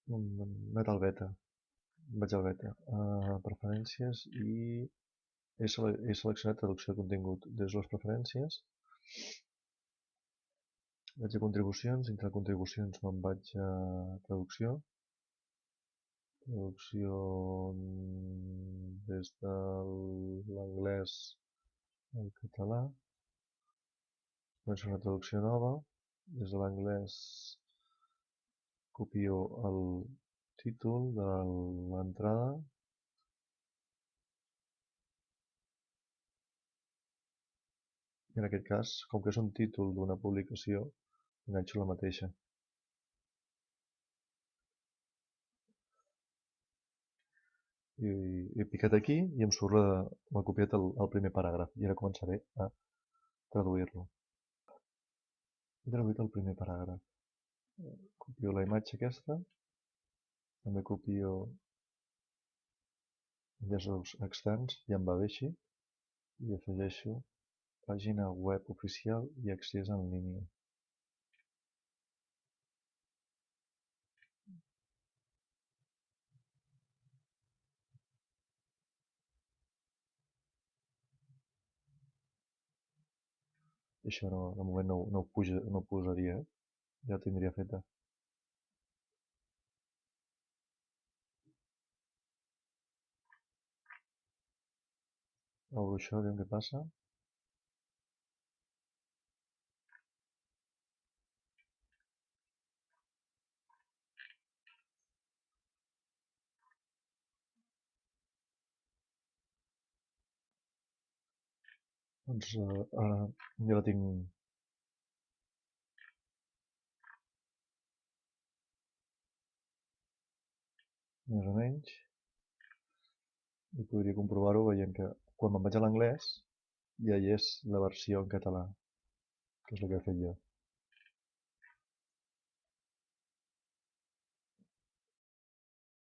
Metal beta. Vaig al beta. Preferències i he seleccionat traducció de contingut. Des de les preferències vaig a contribucions. Dintre de contribucions me'n vaig a traducció. Traducció des de l'anglès al català. Començo una traducció nova. Des de l'anglès copio el títol de l'entrada. I en aquest cas, com que és un títol d'una publicació, enganxo la mateixa. I he picat aquí i em surt m'ha copiat el primer paràgraf i ara començaré a traduir-lo. He traduït el primer paràgraf. Copio la imatge aquesta, també copio enllaços externs i em va bé així, i afegeixo pàgina web oficial i accés en línia. I això de moment no ho posaria, ja ho tindria feta. Obro això, aviam què passa. Doncs ara ja la tinc més o menys i podria comprovar-ho veient que quan me'n vaig a l'anglès ja hi és la versió en català, que és el que he fet jo.